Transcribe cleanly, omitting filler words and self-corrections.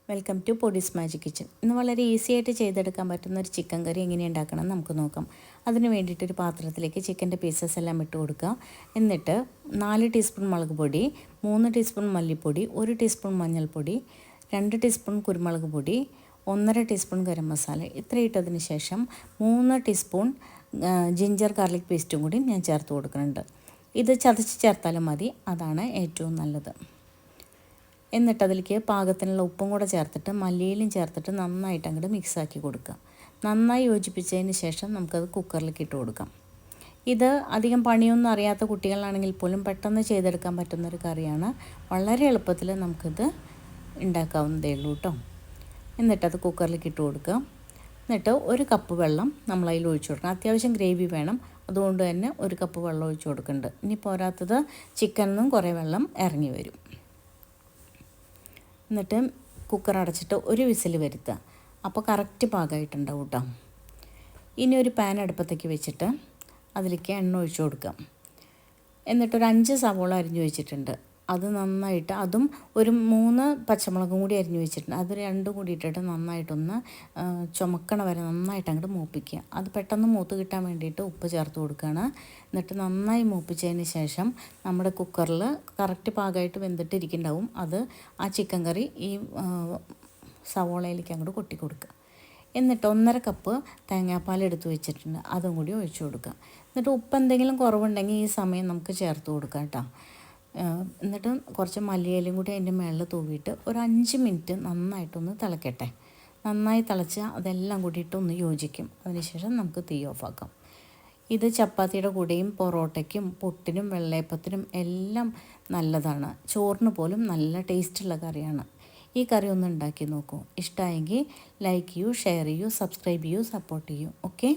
Welcome to പൊടീസ് magic kitchen. ഇന്ന് വളരെ ഈസി ആയിട്ട് ചെയ്തെടുക്കാൻ പറ്റുന്ന ഒരു ചിക്കൻ കറി എങ്ങനെ ഉണ്ടാക്കണം നമുക്ക് നോക്കാം. അതിന് വേണ്ടിയിട്ടൊരു പാത്രത്തിലേക്ക് ചിക്കൻ്റെ പീസസ് എല്ലാം ഇട്ട് കൊടുക്കുക. എന്നിട്ട് 4 ടീസ്പൂൺ മുളക് പൊടി, 3 ടീസ്പൂൺ മല്ലിപ്പൊടി, 1 ടീസ്പൂൺ മഞ്ഞൾപ്പൊടി, 2 ടീസ്പൂൺ കുരുമുളക് പൊടി, 1.5 ടീസ്പൂൺ ഗരം മസാല ഇത്ര ഇട്ടതിന് ശേഷം 3 ടീസ്പൂൺ ജിഞ്ചർ ഗാർലിക് പേസ്റ്റും കൂടി ഞാൻ ചേർത്ത് കൊടുക്കുന്നുണ്ട്. ഇത് ചതച്ച് ചേർത്താലും മതി, അതാണ് ഏറ്റവും നല്ലത്. എന്നിട്ട് അതിലേക്ക് പാകത്തിനുള്ള ഉപ്പും കൂടെ ചേർത്തിട്ട് മല്ലിയിലും ചേർത്തിട്ട് നന്നായിട്ട് അങ്ങോട്ട് മിക്സാക്കി കൊടുക്കുക. നന്നായി യോജിപ്പിച്ചതിന് ശേഷം നമുക്കത് കുക്കറിലേക്ക് ഇട്ട് കൊടുക്കാം. ഇത് അധികം പണിയൊന്നും അറിയാത്ത കുട്ടികളാണെങ്കിൽ പോലും പെട്ടെന്ന് ചെയ്തെടുക്കാൻ പറ്റുന്നൊരു കറിയാണ്. വളരെ എളുപ്പത്തിൽ നമുക്കിത് ഉണ്ടാക്കാവുന്നതേ ഉള്ളൂ കേട്ടോ. എന്നിട്ടത് കുക്കറിലേക്ക് ഇട്ട് കൊടുക്കുക. എന്നിട്ട് 1 കപ്പ് വെള്ളം നമ്മളതിൽ ഒഴിച്ചു കൊടുക്കണം. അത്യാവശ്യം ഗ്രേവി വേണം, അതുകൊണ്ട് തന്നെ 1 കപ്പ് വെള്ളം ഒഴിച്ചു കൊടുക്കുന്നുണ്ട്. ഇനി പോരാത്തത് ചിക്കനിൽ നിന്നും കുറേ വെള്ളം ഇറങ്ങി വരും. എന്നിട്ട് കുക്കർ അടച്ചിട്ട് 1 വിസിൽ വരുത്തുക. അപ്പോൾ കറക്റ്റ് പാകമായിട്ടുണ്ടാവും കേട്ടോ. ഇനി ഒരു പാൻ അടുപ്പത്തേക്ക് വെച്ചിട്ട് അതിലേക്ക് എണ്ണ ഒഴിച്ചു കൊടുക്കാം. എന്നിട്ടൊരു 5 സവോള അരിഞ്ഞു വെച്ചിട്ടുണ്ട്. അത് നന്നായിട്ട്, അതും ഒരു 3 പച്ചമുളകും കൂടി അരിഞ്ഞു വെച്ചിട്ടുണ്ട്. അത് രണ്ടും കൂടി ഇട്ടിട്ട് നന്നായിട്ടൊന്ന് ചുമക്കണ വരെ നന്നായിട്ട് അങ്ങോട്ട് മൂപ്പിക്കുക. അത് പെട്ടെന്ന് മൂത്ത് കിട്ടാൻ വേണ്ടിയിട്ട് ഉപ്പ് ചേർത്ത് കൊടുക്കുകയാണ്. എന്നിട്ട് നന്നായി മൂപ്പിച്ചതിന് ശേഷം നമ്മുടെ കുക്കറിൽ കറക്റ്റ് പാകമായിട്ട് വെന്തിട്ടിരിക്കുന്നുണ്ടാവും. അത് ആ ചിക്കൻ കറി ഈ സവോളയിലേക്ക് അങ്ങോട്ട് കൊട്ടി കൊടുക്കുക. എന്നിട്ട് 1.5 കപ്പ് തേങ്ങാപ്പാൽ എടുത്ത് വെച്ചിട്ടുണ്ട്, അതും കൂടി ഒഴിച്ചു കൊടുക്കുക. എന്നിട്ട് ഉപ്പ് എന്തെങ്കിലും കുറവുണ്ടെങ്കിൽ ഈ സമയം നമുക്ക് ചേർത്ത് കൊടുക്കാം കേട്ടോ. എന്നിട്ട് കുറച്ച് മല്ലിയിലയും കൂടി അതിൻ്റെ മുകളിൽ തൂവിയിട്ട് ഒരു 5 മിനിറ്റ് നന്നായിട്ടൊന്ന് തിളക്കട്ടെ. നന്നായി തിളച്ച് അതെല്ലാം കൂടിയിട്ട് ഒന്ന് യോജിക്കും. അതിനുശേഷം നമുക്ക് തീ ഓഫാക്കാം. ഇത് ചപ്പാത്തിയുടെ കൂടെയും പൊറോട്ടയ്ക്കും പുട്ടിനും വെള്ളയപ്പത്തിനും എല്ലാം നല്ലതാണ്. ചോറിന് പോലും നല്ല ടേസ്റ്റുള്ള കറിയാണ്. ഈ കറി ഒന്ന് ഉണ്ടാക്കി നോക്കൂ. ഇഷ്ടമായെങ്കിൽ ലൈക്ക് ചെയ്യൂ, ഷെയർ ചെയ്യൂ, സബ്സ്ക്രൈബ് ചെയ്യൂ, സപ്പോർട്ട് ചെയ്യൂ. ഓക്കെ.